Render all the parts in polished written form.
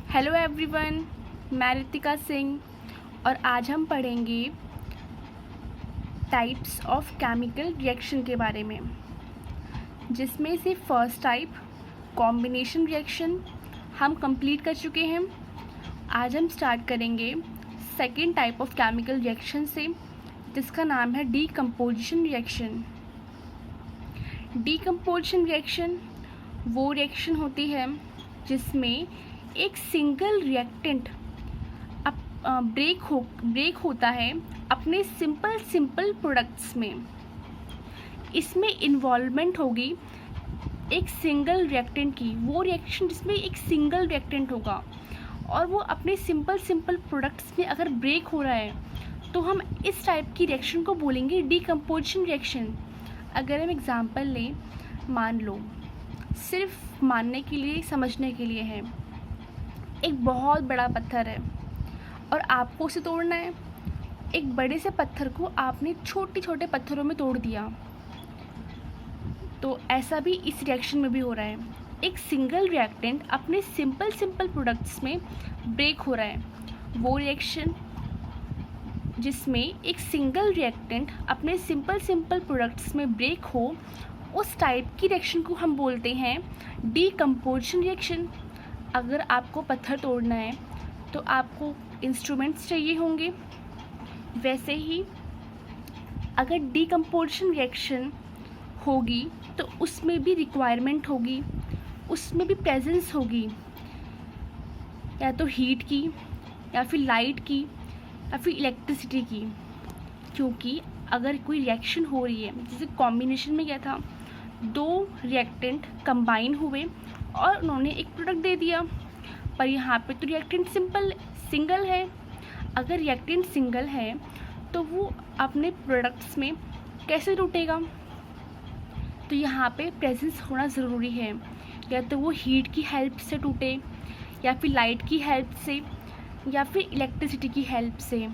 Hello everyone, मैं रितिका सिंह और आज हम पढ़ेंगे टाइप्स ऑफ केमिकल रिएक्शन के बारे में, जिसमें से फर्स्ट टाइप कॉम्बिनेशन रिएक्शन हम कंप्लीट कर चुके हैं। आज हम स्टार्ट करेंगे second type of chemical reaction से, जिसका नाम है डीकम्पोजिशन रिएक्शन। डीकम्पोजिशन रिएक्शन वो रिएक्शन होती है जिसमें एक सिंगल रिएक्टेंट ब्रेक होता है अपने सिंपल प्रोडक्ट्स में। इसमें इन्वॉल्वमेंट होगी एक सिंगल रिएक्टेंट की, वो रिएक्शन जिसमें एक सिंगल रिएक्टेंट होगा और वो अपने सिंपल प्रोडक्ट्स में अगर ब्रेक हो रहा है तो हम इस टाइप की रिएक्शन को बोलेंगे डीकम्पोजिशन रिएक्शन। अगर हम एग्जांपल लें, मान लो, सिर्फ मानने के लिए, समझने के लिए है, एक बहुत बड़ा पत्थर है और आपको उसे तोड़ना है। एक बड़े से पत्थर को आपने छोटे पत्थरों में तोड़ दिया, तो ऐसा भी इस रिएक्शन में भी हो रहा है। एक सिंगल रिएक्टेंट अपने सिंपल प्रोडक्ट्स में ब्रेक हो रहा है। वो रिएक्शन जिसमें एक सिंगल रिएक्टेंट अपने सिंपल प्रोडक्ट्स में ब्रेक हो, उस टाइप की रिएक्शन को हम बोलते हैं डीकम्पोजिशन रिएक्शन। अगर आपको पत्थर तोड़ना है तो आपको इंस्ट्रूमेंट्स चाहिए होंगे, वैसे ही अगर डीकम्पोजिशन रिएक्शन होगी तो उसमें भी रिक्वायरमेंट होगी, उसमें भी प्रेजेंस होगी, या तो हीट की, या फिर लाइट की, या फिर इलेक्ट्रिसिटी की। क्योंकि अगर कोई रिएक्शन हो रही है, जैसे कॉम्बिनेशन में क्या था, दो रिएक्टेंट कंबाइन हुए और उन्होंने एक प्रोडक्ट दे दिया, पर यहाँ पे तो रिएक्टेंट सिंगल है। अगर रिएक्टेंट सिंगल है तो वो अपने प्रोडक्ट्स में कैसे टूटेगा? तो यहाँ पे प्रेजेंस होना ज़रूरी है, या तो वो हीट की हेल्प से टूटे, या फिर लाइट की हेल्प से, या फिर इलेक्ट्रिसिटी की हेल्प से।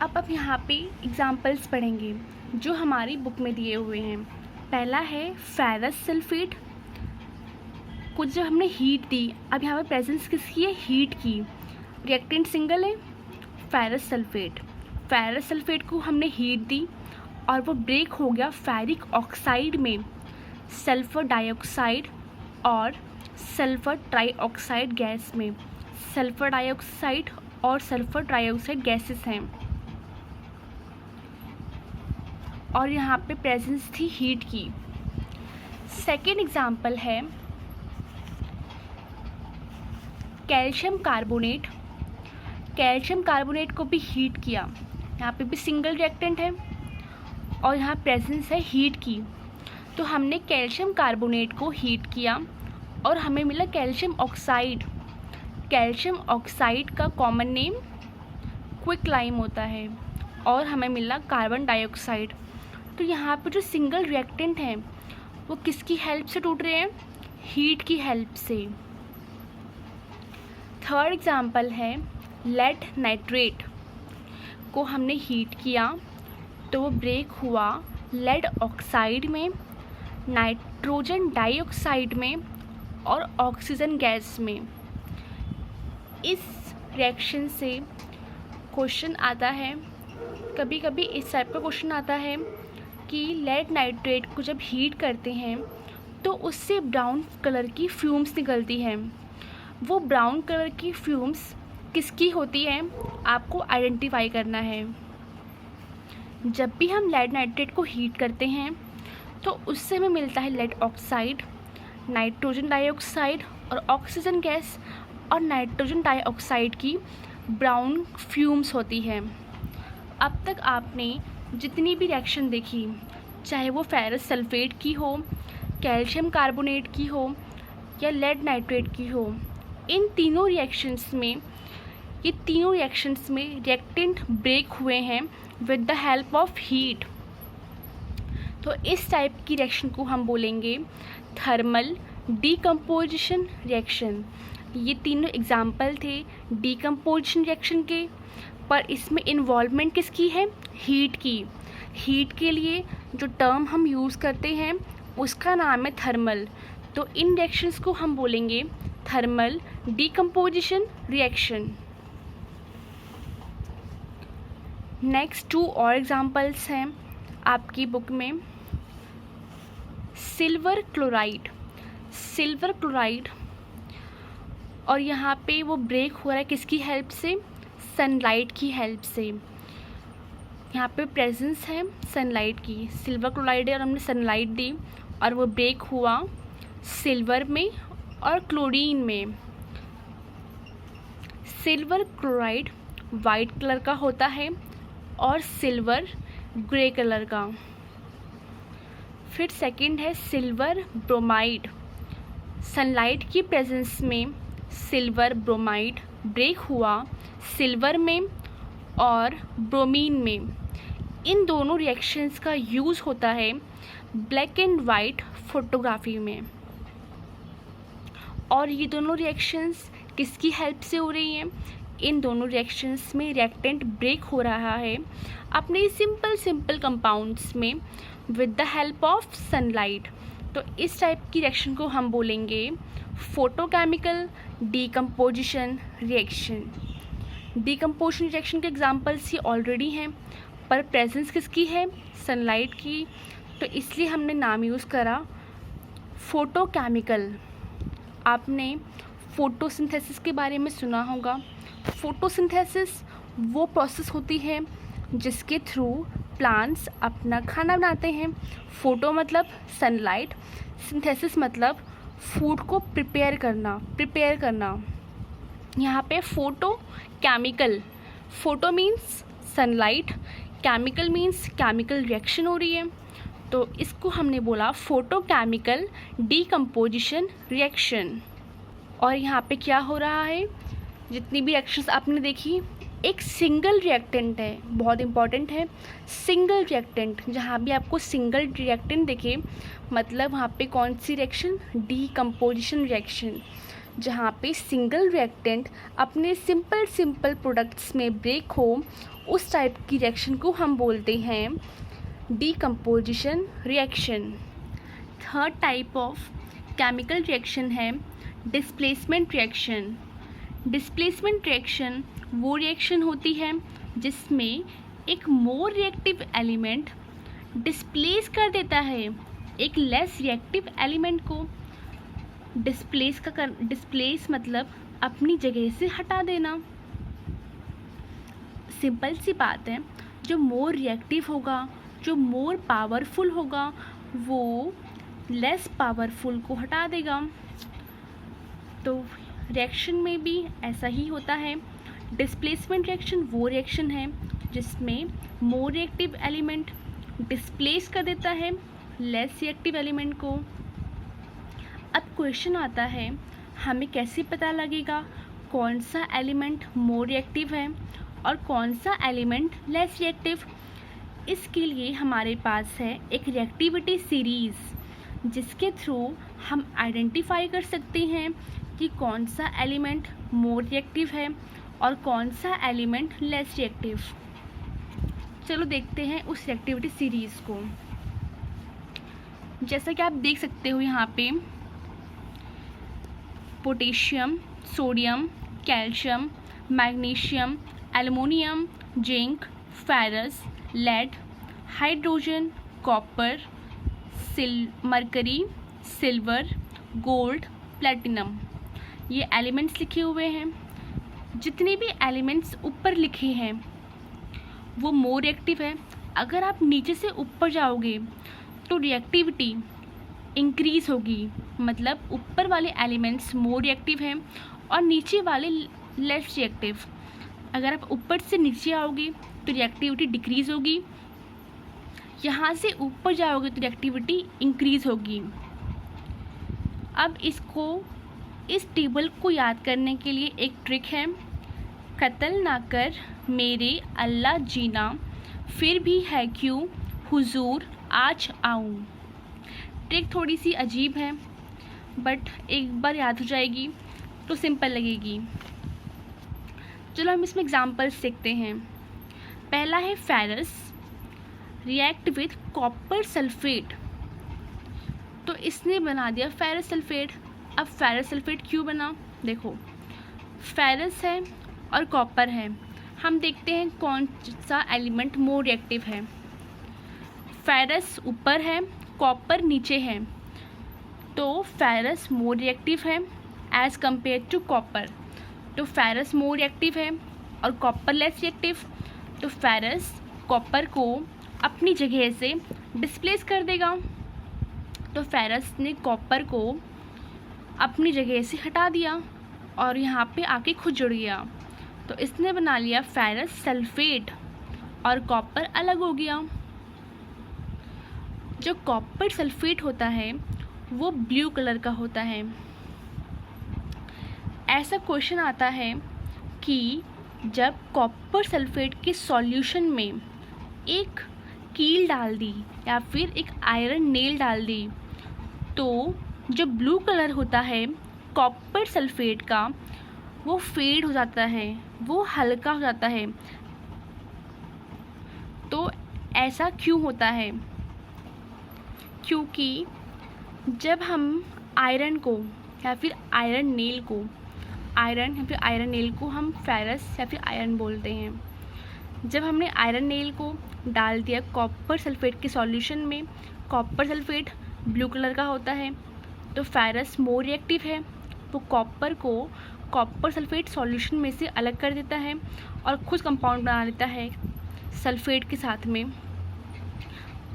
अब यहाँ पे एग्जाम्पल्स पढ़ेंगे जो हमारी बुक में दिए हुए हैं। पहला है फेरस सल्फेट को जब हमने हीट दी, अब यहाँ पर प्रेजेंस किसकी है? हीट की। रिएक्टेंट सिंगल है, फेरस सल्फेट को हमने हीट दी और वो ब्रेक हो गया फेरिक ऑक्साइड में, सल्फर डाइऑक्साइड और सल्फर ट्राइऑक्साइड गैस में। सल्फर डाइऑक्साइड और सल्फर ट्राइऑक्साइड गैसेस हैं और यहाँ पे प्रेजेंस थी हीट की। सेकेंड एग्जाम्पल है कैल्शियम कार्बोनेट को भी हीट किया, यहाँ पे भी सिंगल रिएक्टेंट है और यहाँ प्रेजेंस है हीट की। तो हमने कैल्शियम कार्बोनेट को हीट किया और हमें मिला कैल्शियम ऑक्साइड। कैल्शियम ऑक्साइड का कॉमन नेम क्विकलाइम होता है और हमें मिला कार्बन डाइऑक्साइड। तो यहाँ पर जो सिंगल रिएक्टेंट हैं वो किसकी हेल्प से टूट रहे हैं? हीट की हेल्प से। थर्ड एग्जाम्पल है लेड नाइट्रेट को हमने हीट किया तो वो ब्रेक हुआ लेड ऑक्साइड में, नाइट्रोजन डाइऑक्साइड में और ऑक्सीजन गैस में। इस रिएक्शन से क्वेश्चन आता है, कभी कभी इस टाइप का क्वेश्चन आता है कि लेड नाइट्रेट को जब हीट करते हैं तो उससे ब्राउन कलर की फ्यूम्स निकलती हैं। वो ब्राउन कलर की फ्यूम्स किसकी होती हैं? आपको आइडेंटिफाई करना है। जब भी हम लेड नाइट्रेट को हीट करते हैं तो उससे हमें मिलता है लेड ऑक्साइड, नाइट्रोजन डाइऑक्साइड और ऑक्सीजन गैस, और नाइट्रोजन डाइऑक्साइड की ब्राउन फ्यूम्स होती है। अब तक आपने जितनी भी रिएक्शन देखी, चाहे वो फेरस सल्फेट की हो, कैल्शियम कार्बोनेट की हो या लेड नाइट्रेट की हो, इन तीनों रिएक्शंस में रिएक्टेंट ब्रेक हुए हैं with the help of heat. तो इस टाइप की रिएक्शन को हम बोलेंगे थर्मल डीकम्पोजिशन रिएक्शन। ये तीनों एग्जाम्पल थे डीकम्पोजिशन रिएक्शन के, पर इसमें इन्वॉल्वमेंट किसकी है? हीट की। हीट के लिए जो टर्म हम यूज़ करते हैं उसका नाम है थर्मल। तो इन रिएक्शंस को हम बोलेंगे थर्मल डीकम्पोजिशन रिएक्शन। नेक्स्ट 2 और एग्जांपल्स हैं आपकी बुक में। सिल्वर क्लोराइड, सिल्वर क्लोराइड, और यहाँ पे वो ब्रेक हो रहा है किसकी हेल्प से? सनलाइट की हेल्प से। यहाँ पे प्रेजेंस है सनलाइट की, सिल्वर क्लोराइड है और हमने सनलाइट दी और वो ब्रेक हुआ सिल्वर में और क्लोरीन में। सिल्वर क्लोराइड वाइट कलर का होता है और सिल्वर ग्रे कलर का। फिर सेकंड है सिल्वर ब्रोमाइड, सनलाइट की प्रेजेंस में सिल्वर ब्रोमाइड ब्रेक हुआ सिल्वर में और ब्रोमीन में। इन दोनों रिएक्शंस का यूज़ होता है ब्लैक एंड वाइट फोटोग्राफी में। और ये दोनों रिएक्शंस किसकी हेल्प से हो रही हैं? इन दोनों रिएक्शंस में रिएक्टेंट ब्रेक हो रहा है अपने सिंपल कंपाउंड्स में with the help of sunlight. तो इस टाइप की रिएक्शन को हम बोलेंगे photochemical decomposition reaction. Decomposition reaction के एग्जांपल्स ये ऑलरेडी हैं, पर प्रेजेंस किसकी है? सनलाइट की, तो इसलिए हमने नाम यूज़ करा फोटोकेमिकल। आपने फोटोसिंथेसिस के बारे में सुना होगा। फोटोसिंथेसिस वो प्रोसेस होती है जिसके थ्रू प्लांट्स अपना खाना बनाते हैं। फोटो मतलब सनलाइट, सिंथेसिस मतलब फूड को प्रिपेयर करना। यहाँ पे photo chemical, photo means sunlight, chemical means chemical reaction हो रही है, तो इसको हमने बोला फोटोकेमिकल डीकम्पोजिशन रिएक्शन। और यहाँ पे क्या हो रहा है? जितनी भी रिएक्शंस आपने देखी, एक सिंगल रिएक्टेंट है, बहुत इंपॉर्टेंट है सिंगल रिएक्टेंट। जहाँ भी आपको सिंगल रिएक्टेंट दिखे मतलब वहाँ पे कौन सी रिएक्शन? Decomposition reaction. जहाँ पे सिंगल रिएक्टेंट अपने सिंपल प्रोडक्ट्स में ब्रेक हो, उस टाइप की रिएक्शन को हम बोलते हैं decomposition reaction. Third type of chemical reaction है डिस्प्लेसमेंट रिएक्शन। डिस्प्लेसमेंट रिएक्शन वो रिएक्शन होती है जिसमें एक मोर रिएक्टिव एलिमेंट डिस्प्लेस कर देता है एक लेस रिएक्टिव एलिमेंट को। डिस्प्लेस मतलब अपनी जगह से हटा देना। सिंपल सी बात है, जो मोर रिएक्टिव होगा, जो मोर पावरफुल होगा, वो लेस पावरफुल को हटा देगा। तो रिएक्शन में भी ऐसा ही होता है। डिस्प्लेसमेंट रिएक्शन वो रिएक्शन है जिसमें मोर रिएक्टिव एलिमेंट डिस्प्लेस कर देता है लेस रिएक्टिव एलिमेंट को। अब क्वेश्चन आता है, हमें कैसे पता लगेगा कौन सा एलिमेंट मोर रिएक्टिव है और कौन सा एलिमेंट लेस रिएक्टिव? इसके लिए हमारे पास है एक रिएक्टिविटी सीरीज़ जिसके थ्रू हम आइडेंटिफाई कर सकते हैं कि कौन सा एलिमेंट मोर रिएक्टिव है और कौन सा एलिमेंट लेस रिएक्टिव। चलो देखते हैं उस रिएक्टिविटी सीरीज़ को। जैसा कि आप देख सकते हो यहाँ पे potassium, sodium, calcium, magnesium, aluminium, zinc, ferrous, lead, hydrogen, copper, mercury, silver, gold, platinum, ये एलिमेंट्स लिखे हुए हैं। जितने भी एलिमेंट्स ऊपर लिखे हैं वो मोर रिएक्टिव है। अगर आप नीचे से ऊपर जाओगे तो रिएक्टिविटी इंक्रीज़ होगी, मतलब ऊपर वाले एलिमेंट्स मोर रिएक्टिव हैं और नीचे वाले लेस रिएक्टिव। अगर आप ऊपर से नीचे आओगे तो रिएक्टिविटी डिक्रीज़ होगी, यहाँ से ऊपर जाओगे तो रिएक्टिविटी इंक्रीज़ होगी। अब इस टेबल को याद करने के लिए एक ट्रिक है, कत्ल ना कर मेरे अल्लाह जीना, फिर भी है क्यों हुजूर आज आऊँ। ट्रिक थोड़ी सी अजीब है बट एक बार याद हो जाएगी तो सिंपल लगेगी। चलो हम इसमें एग्जांपल्स देखते हैं। पहला है ferrous react with copper sulphate. तो इसने बना दिया फेरस सल्फेट। अब फेरस सल्फेट क्यों बना, देखो फेरस है और कॉपर है, हम देखते हैं कौन सा एलिमेंट मोर रिएक्टिव है। फेरस ऊपर है, कॉपर नीचे है, तो फेरस मोर रिएक्टिव है एज कंपेयर टू कॉपर। तो फेरस मोर रिएक्टिव है और कॉपर लेस रिएक्टिव, तो फेरस कॉपर को अपनी जगह से डिस्प्लेस कर देगा। तो फेरस ने कॉपर को अपनी जगह से हटा दिया और यहाँ पे आके खुद जुड़ गया, तो इसने बना लिया फेरस सल्फेट और कॉपर अलग हो गया। जो कॉपर सल्फेट होता है वो ब्लू कलर का होता है। ऐसा क्वेश्चन आता है कि जब कॉपर सल्फेट के सॉल्यूशन में एक कील डाल दी या फिर एक आयरन नेल डाल दी, तो जो ब्लू कलर होता है कॉपर सल्फेट का वो फेड हो जाता है, वो हल्का हो जाता है। तो ऐसा क्यों होता है, क्योंकि जब हम आयरन को या फिर आयरन नेल को हम फेरस या फिर आयरन बोलते हैं, जब हमने आयरन नेल को डाल दिया कॉपर सल्फेट के सॉल्यूशन में, कॉपर सल्फेट ब्लू कलर का होता है, तो फेरस मोर रिएक्टिव है, वो कॉपर को कॉपर सल्फेट सॉल्यूशन में से अलग कर देता है और खुद कंपाउंड बना लेता है सल्फेट के साथ में।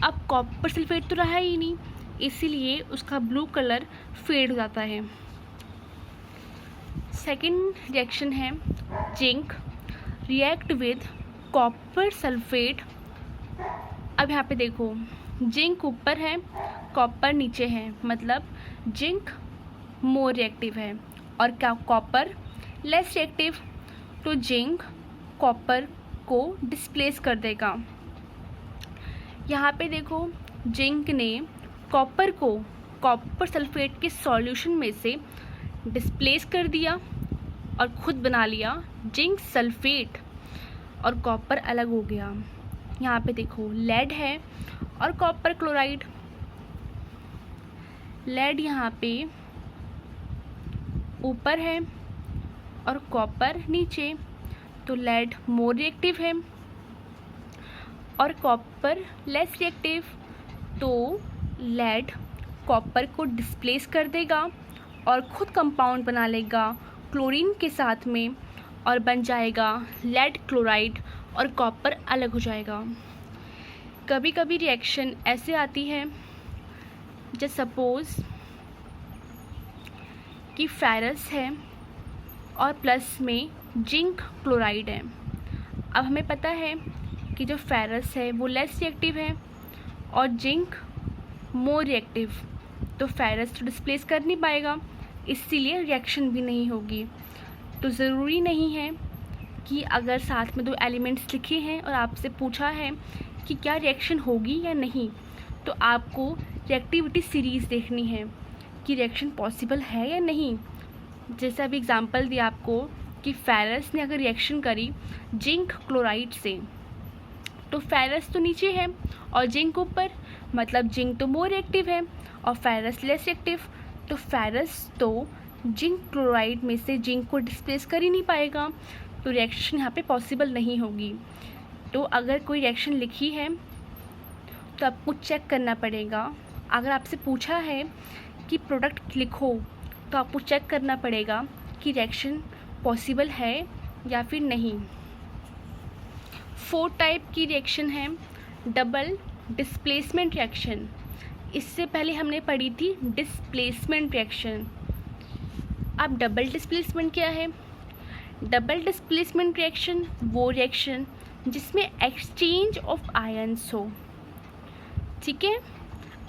अब कॉपर सल्फेट तो रहा ही नहीं, इसीलिए उसका ब्लू कलर फेड हो जाता है। सेकेंड रिएक्शन है zinc react with copper sulphate. अब यहाँ पे देखो जिंक ऊपर है, कॉपर नीचे है, मतलब जिंक मोर रिएक्टिव है और क्या कॉपर लेस रिएक्टिव। तो जिंक कॉपर को डिस्प्लेस कर देगा। यहाँ पे देखो जिंक ने कॉपर को कॉपर सल्फेट के सॉल्यूशन में से डिस्प्लेस कर दिया और खुद बना लिया जिंक सल्फेट और कॉपर अलग हो गया। यहाँ पे देखो लेड है और कॉपर क्लोराइड। लेड यहाँ पे ऊपर है और कॉपर नीचे, तो लेड मोर रिएक्टिव है और कॉपर लेस रिएक्टिव, तो लेड कॉपर को डिस्प्लेस कर देगा और खुद कंपाउंड बना लेगा क्लोरीन के साथ में और बन जाएगा लेड क्लोराइड और कॉपर अलग हो जाएगा। कभी कभी रिएक्शन ऐसे आती है जैसे सपोज़ कि फेरस है और प्लस में जिंक क्लोराइड है। अब हमें पता है कि जो फेरस है वो लेस रिएक्टिव है और जिंक मोर रिएक्टिव, तो फेरस तो डिस्प्लेस कर नहीं पाएगा, इसीलिए रिएक्शन भी नहीं होगी। तो ज़रूरी नहीं है कि अगर साथ में दो एलिमेंट्स लिखे हैं और आपसे पूछा है कि क्या रिएक्शन होगी या नहीं, तो आपको रिएक्टिविटी सीरीज़ देखनी है कि रिएक्शन पॉसिबल है या नहीं। जैसे अभी एग्जांपल दिया आपको कि फेरस ने अगर रिएक्शन करी जिंक क्लोराइड से, तो फेरस तो नीचे है और जिंक ऊपर, मतलब जिंक तो मोर रिएक्टिव है और फेरस लेस रिएक्टिव, तो फेरस तो जिंक क्लोराइड में से जिंक को डिस्प्लेस कर ही नहीं पाएगा, तो रिएक्शन यहाँ पे पॉसिबल नहीं होगी। तो अगर कोई रिएक्शन लिखी है तो आपको चेक करना पड़ेगा। अगर आपसे पूछा है कि प्रोडक्ट लिखो, तो आपको चेक करना पड़ेगा कि रिएक्शन पॉसिबल है या फिर नहीं। 4 टाइप की रिएक्शन है। डबल डिस्प्लेसमेंट रिएक्शन, इससे पहले हमने पढ़ी थी डिस्प्लेसमेंट रिएक्शन। अब डबल डिस्प्लेसमेंट क्या है? डबल डिस्प्लेसमेंट रिएक्शन वो रिएक्शन जिसमें एक्सचेंज ऑफ आयन्स हो, ठीक है।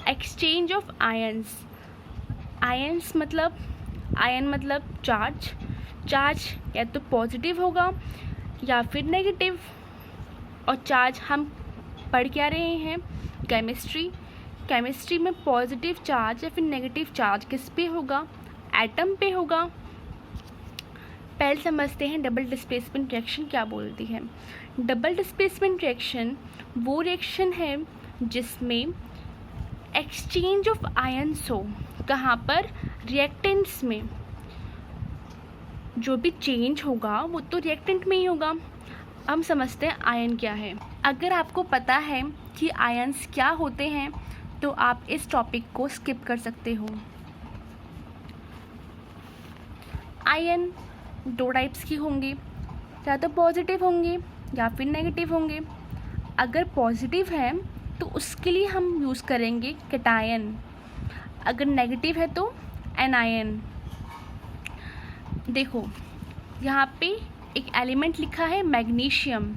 एक्सचेंज ऑफ आयन्स, आयन्स मतलब आयन मतलब चार्ज या तो पॉजिटिव होगा या फिर नेगेटिव। और चार्ज हम पढ़ क्या रहे हैं? केमिस्ट्री में पॉजिटिव चार्ज या फिर नेगेटिव चार्ज किस पे होगा? एटम पे होगा। पहले समझते हैं डबल डिस्प्लेसमेंट रिएक्शन क्या बोलती है। डबल डिस्प्लेसमेंट रिएक्शन वो रिएक्शन है जिसमें एक्सचेंज ऑफ आयन्स हो, कहाँ पर, रिएक्टेंट्स में, जो भी चेंज होगा वो तो रिएक्टेंट में ही होगा। हम समझते हैं आयन क्या है। अगर आपको पता है कि आयन्स क्या होते हैं तो आप इस टॉपिक को स्किप कर सकते हो। आयन दो टाइप्स की होंगे, या तो पॉजिटिव होंगे या फिर नेगेटिव होंगे। अगर पॉजिटिव है तो उसके लिए हम यूज़ करेंगे कैटायन, अगर नेगेटिव है तो एनायन। देखो यहाँ पे एक एलिमेंट लिखा है मैग्नीशियम।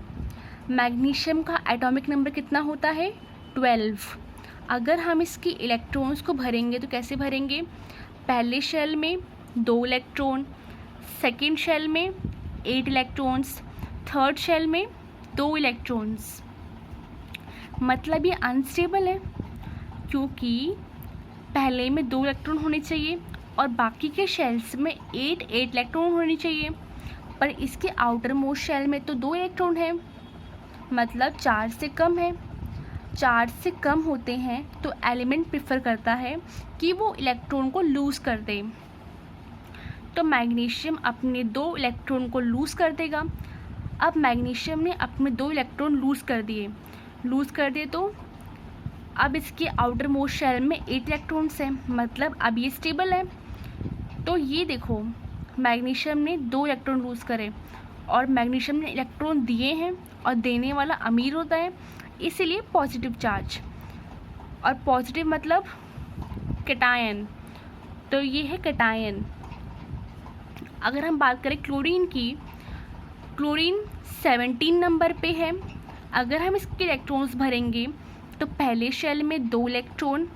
मैग्नीशियम का एटॉमिक नंबर कितना होता है, 12। अगर हम इसकी इलेक्ट्रॉन्स को भरेंगे तो कैसे भरेंगे, पहले शेल में 2 इलेक्ट्रॉन, सेकेंड शेल में 8 इलेक्ट्रॉन्स, थर्ड शेल में 2 इलेक्ट्रॉन्स। मतलब ये अनस्टेबल है क्योंकि पहले में 2 इलेक्ट्रॉन होने चाहिए और बाकी के शेल्स में 8 इलेक्ट्रॉन होने चाहिए, पर इसके आउटर मोस्ट शेल में तो 2 इलेक्ट्रॉन है, मतलब 4 से कम है। 4 से कम होते हैं तो एलिमेंट प्रेफर करता है कि वो इलेक्ट्रॉन को लूज़ कर दे। तो मैग्नीशियम अपने 2 इलेक्ट्रॉन को लूज़ कर देगा। अब मैग्नीशियम ने अपने 2 इलेक्ट्रॉन लूज़ कर दिए तो अब इसके आउटर मोस्ट शेल में 8 इलेक्ट्रॉन्स हैं, मतलब अब ये स्टेबल है। तो ये देखो मैग्नीशियम ने 2 इलेक्ट्रॉन लूज़ करे और मैग्नीशियम ने इलेक्ट्रॉन दिए हैं और देने वाला अमीर होता है, इसीलिए पॉजिटिव चार्ज। और पॉजिटिव मतलब कैटायन, तो ये है कैटायन। अगर हम बात करें क्लोरीन की, क्लोरीन 17 नंबर पे है। अगर हम इसके इलेक्ट्रॉन्स भरेंगे तो पहले शेल में 2 इलेक्ट्रॉन,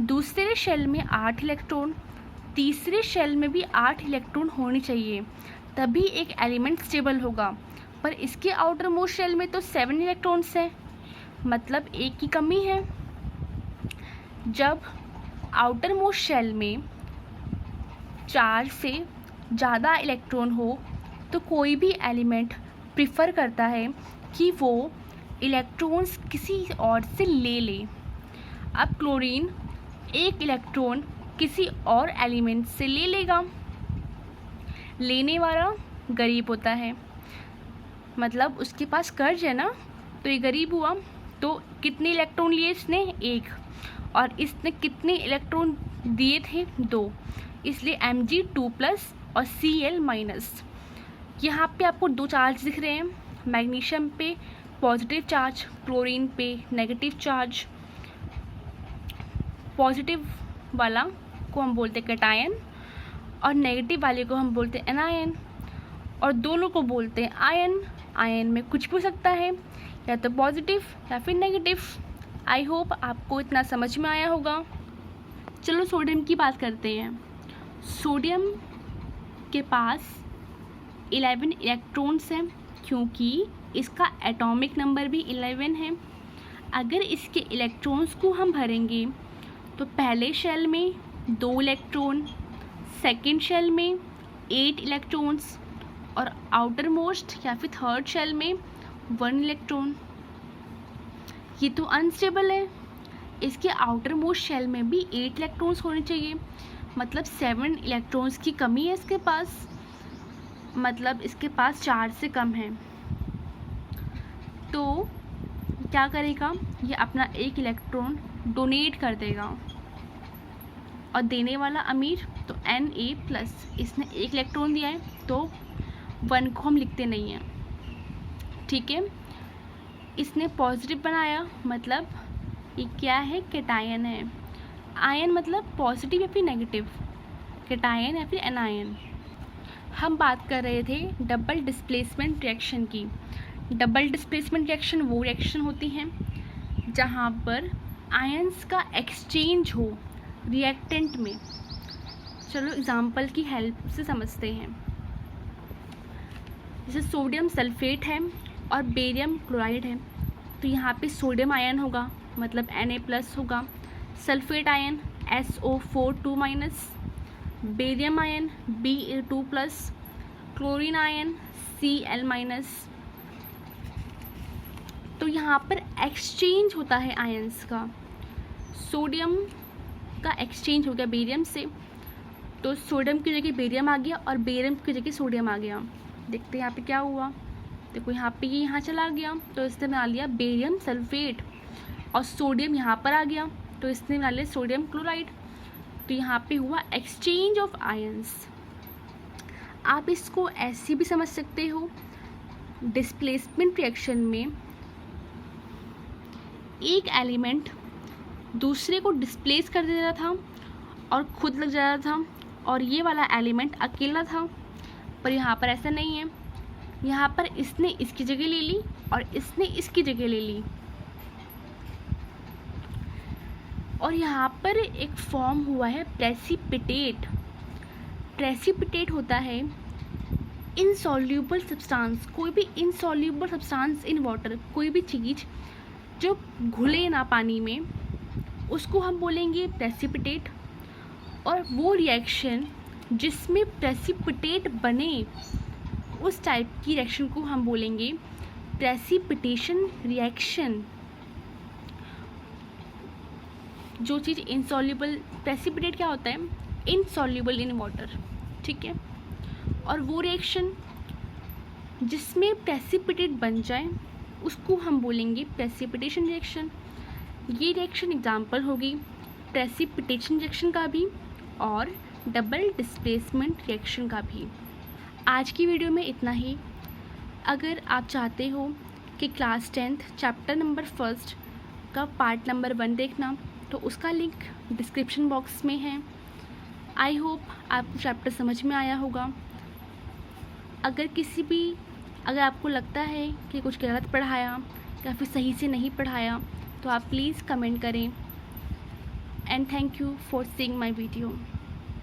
दूसरे शेल में 8 इलेक्ट्रॉन, तीसरे शेल में भी 8 इलेक्ट्रॉन होने चाहिए, तभी एक एलिमेंट स्टेबल होगा। पर इसके आउटर मोस्ट शेल में तो 7 इलेक्ट्रॉन्स हैं, मतलब एक की कमी है। जब आउटर मोस्ट शेल में 4 से ज़्यादा इलेक्ट्रॉन हो तो कोई भी एलिमेंट प्रिफर करता है कि वो इलेक्ट्रॉन्स किसी और से ले ले। अब क्लोरीन एक इलेक्ट्रॉन किसी और एलिमेंट से ले लेगा, लेने वाला गरीब होता है, मतलब उसके पास कर्ज है ना, तो ये गरीब हुआ। तो कितने इलेक्ट्रॉन लिए इसने, 1, और इसने कितने इलेक्ट्रॉन दिए थे, 2, इसलिए Mg2+ और Cl-। यहाँ पे आपको 2 चार्ज दिख रहे हैं, मैग्नीशियम पे पॉजिटिव चार्ज, क्लोरीन पे नेगेटिव चार्ज। पॉजिटिव वाला को हम बोलते हैं कैटायन और नेगेटिव वाले को हम बोलते हैं एनायन, और दोनों को बोलते हैं आयन। आयन में कुछ भी हो सकता है, या तो पॉजिटिव या फिर नेगेटिव। आई होप आपको इतना समझ में आया होगा। चलो सोडियम की बात करते हैं। सोडियम के पास 11 इलेक्ट्रॉन्स हैं क्योंकि इसका एटॉमिक नंबर भी 11 है। अगर इसके इलेक्ट्रॉन्स को हम भरेंगे तो पहले शेल में 2 इलेक्ट्रॉन, सेकेंड शेल में 8 इलेक्ट्रॉन्स और आउटर मोस्ट या फिर थर्ड शेल में 1 इलेक्ट्रॉन। ये तो अनस्टेबल है। इसके आउटर मोस्ट शेल में भी 8 इलेक्ट्रॉन्स होने चाहिए, मतलब 7 इलेक्ट्रॉन्स की कमी है इसके पास, मतलब इसके पास 4 से कम है। तो क्या करेगा, ये अपना 1 इलेक्ट्रॉन डोनेट कर देगा, और देने वाला अमीर तो Na+, इसने 1 इलेक्ट्रॉन दिया है तो 1 को हम लिखते नहीं हैं, ठीक है। इसने पॉजिटिव बनाया, मतलब ये क्या है, कैटायन है। आयन मतलब पॉजिटिव या फिर नेगेटिव, कैटायन या फिर एनायन। हम बात कर रहे थे डबल डिस्प्लेसमेंट रिएक्शन की। डबल डिस्प्लेसमेंट रिएक्शन वो रिएक्शन होती हैं जहाँ पर आयंस का एक्सचेंज हो रिएक्टेंट में। चलो एग्जांपल की हेल्प से समझते हैं। जैसे सोडियम सल्फेट है और बेरियम क्लोराइड है, तो यहाँ पे सोडियम आयन होगा, मतलब Na+ होगा, sulphate ion SO4 2-, barium ion Ba2+, chlorine ion Cl-। तो यहाँ पर एक्सचेंज होता है आयंस का। सोडियम का एक्सचेंज हो गया बेरियम से, तो सोडियम की जगह बेरियम आ गया और बेरियम की जगह सोडियम आ गया। देखते हैं यहाँ पे क्या हुआ। देखो यहाँ पे ये यहाँ चला गया तो इसने बना लिया बेरियम सल्फेट, और सोडियम यहाँ पर आ गया तो इसने बना लिया सोडियम क्लोराइड। तो यहाँ पे हुआ एक्सचेंज ऑफ आयंस। आप इसको ऐसे भी समझ सकते हो, डिस्प्लेसमेंट रिएक्शन में एक एलिमेंट दूसरे को डिस्प्लेस कर देता था और खुद लग जाता था, और ये वाला एलिमेंट अकेला था। पर यहाँ पर ऐसा नहीं है, यहाँ पर इसने इसकी जगह ले ली और इसने इसकी जगह ले ली, और यहाँ पर एक फॉर्म हुआ है प्रेसिपिटेट। प्रेसिपिटेट होता है इनसॉल्यूबल सब्सटेंस, कोई भी इनसॉल्यूबल सब्सटेंस इन वाटर, कोई भी चीज़ जो घुले ना पानी में, उसको हम बोलेंगे प्रेसिपिटेट। और वो रिएक्शन जिसमें प्रेसिपिटेट बने, उस टाइप की रिएक्शन को हम बोलेंगे प्रेसिपिटेशन रिएक्शन। जो चीज़ इनसॉल्यूबल, प्रेसिपिटेट क्या होता है, इनसॉल्यूबल इन वाटर, ठीक है। और वो रिएक्शन जिसमें प्रेसिपिटेट बन जाए उसको हम बोलेंगे प्रेसिपिटेशन रिएक्शन। ये रिएक्शन एग्जाम्पल होगी प्रेसिपिटेशन रिएक्शन का भी और डबल डिस्प्लेसमेंट रिएक्शन का भी। आज की वीडियो में इतना ही। अगर आप चाहते हो कि क्लास 10th चैप्टर नंबर 1 का पार्ट नंबर 1 देखना, तो उसका लिंक डिस्क्रिप्शन बॉक्स में है। आई होप आपको चैप्टर समझ में आया होगा। अगर आपको लगता है कि कुछ गलत पढ़ाया या फिर सही से नहीं पढ़ाया, तो आप प्लीज़ कमेंट करें। And thank you for seeing my video.